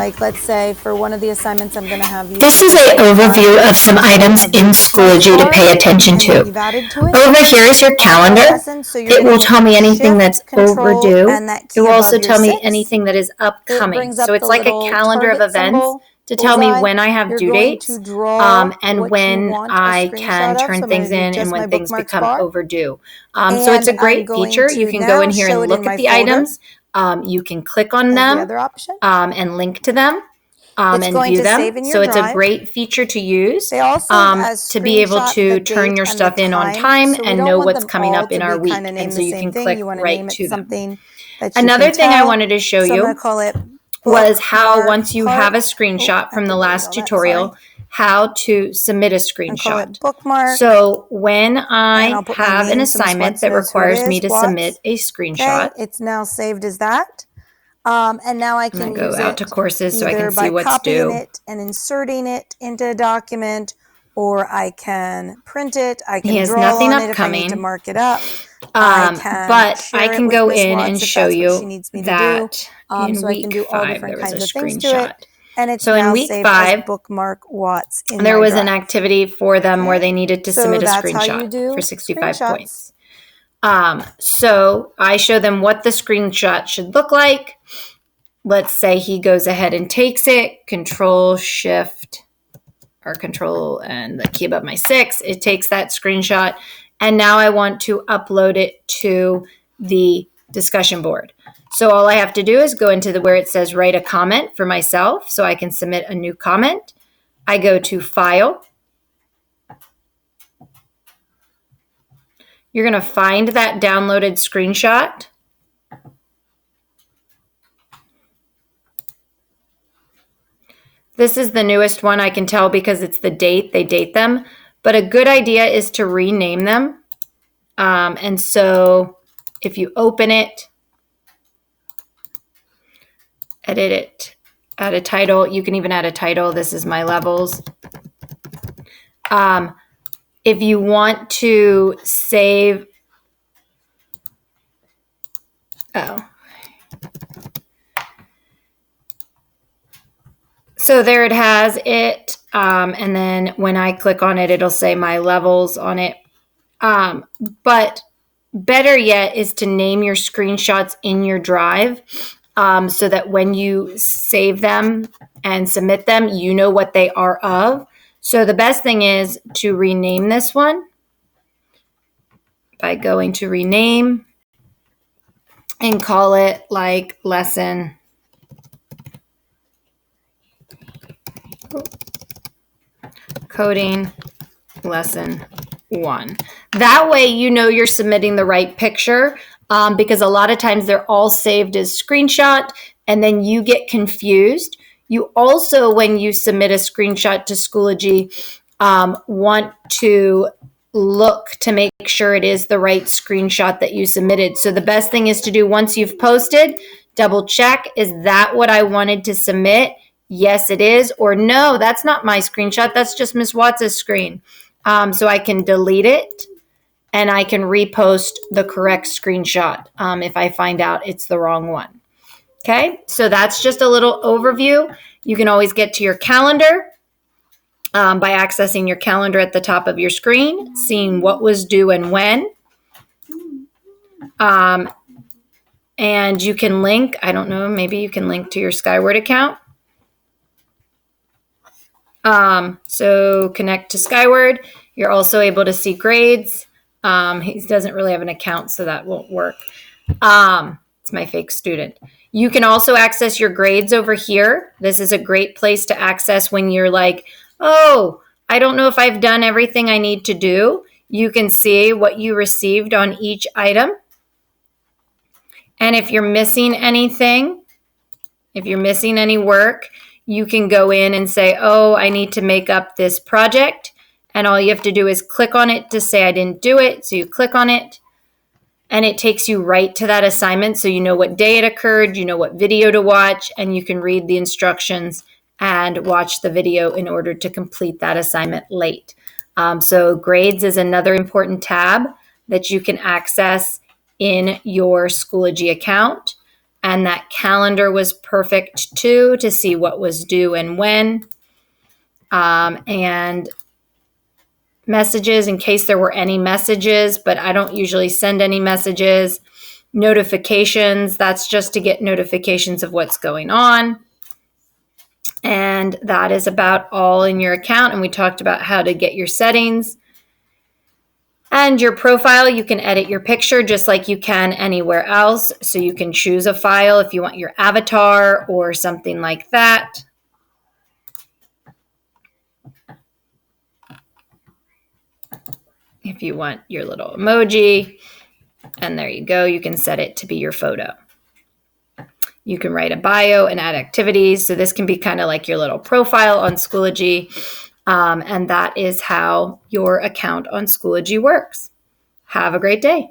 Like, let's say for one of the assignments, I'm going to have you. This is an overview of some items in Schoology to pay attention to. Over here is your calendar. It will tell me anything that's overdue. It will also tell me anything that is upcoming. So it's like a calendar of events to tell me when I have due dates and when I can turn things in and when things become overdue. So it's a great feature. You can go in here and look at the items. You can click on them and link to them and view them. So it's a great feature to use to be able to turn your stuff in on time and know what's coming up in our week. And so you can click right to them. Another thing I wanted to show you was how once you have a screenshot from the last tutorial, how to submit a screenshot. Bookmark. So when I have an assignment that requires me to submit a screenshot, it's now saved as that. And now I can go out to courses so I can see what's due. It and inserting it into a document, or I can print it. I can draw on it if I need to mark it up. But I can go in and show you that in week 5 there was a screenshot. And it's so in week 5, bookmark Watts there was an activity for them where they needed to submit a screenshot for 65 points. So I show them what the screenshot should look like. Let's say he goes ahead and takes it, Control Shift or Control and the key above my 6. It takes that screenshot. And now I want to upload it to the discussion board. So all I have to do is go into where it says write a comment for myself so I can submit a new comment. I go to File. You're going to find that downloaded screenshot. This is the newest one, I can tell because it's the date. They date them. But a good idea is to rename them. And so if you open it, edit it, add a title. You can even add a title. This is my levels. If you want to save, so there it has it. And then when I click on it, it'll say my levels on it. But better yet is to name your screenshots in your drive so that when you save them and submit them, you know what they are of. So the best thing is to rename this one by going to rename and call it like lesson coding lesson 1. That way you know you're submitting the right picture because a lot of times they're all saved as screenshot and then you get confused. You also, when you submit a screenshot to Schoology, want to look to make sure it is the right screenshot that you submitted. So the best thing is to do once you've posted, double check, is that what I wanted to submit? Yes, it is. Or no, that's not my screenshot. That's just Ms. Watts' screen. So I can delete it and I can repost the correct screenshot if I find out it's the wrong one. Okay, so that's just a little overview. You can always get to your calendar by accessing your calendar at the top of your screen, seeing what was due and when. And you can link, I don't know, maybe you can link to your Skyward account. So connect to Skyward. You're also able to see grades. He doesn't really have an account, so that won't work. It's my fake student. You can also access your grades over here. This is a great place to access when you're like, oh, I don't know if I've done everything I need to do. You can see what you received on each item. And if you're missing anything, if you're missing any work, you can go in and say, oh, I need to make up this project. And all you have to do is click on it to say I didn't do it. So you click on it. And it takes you right to that assignment. So you know what day it occurred, you know what video to watch, and you can read the instructions and watch the video in order to complete that assignment late. So grades is another important tab that you can access in your Schoology account. And that calendar was perfect too, to see what was due and when. And messages, in case there were any messages, but I don't usually send any messages. Notifications, that's just to get notifications of what's going on. And that is about all in your account. And we talked about how to get your settings. And your profile, you can edit your picture just like you can anywhere else. So you can choose a file if you want your avatar or something like that. If you want your little emoji, and there you go, you can set it to be your photo. You can write a bio and add activities. So this can be kind of like your little profile on Schoology. And that is how your account on Schoology works. Have a great day.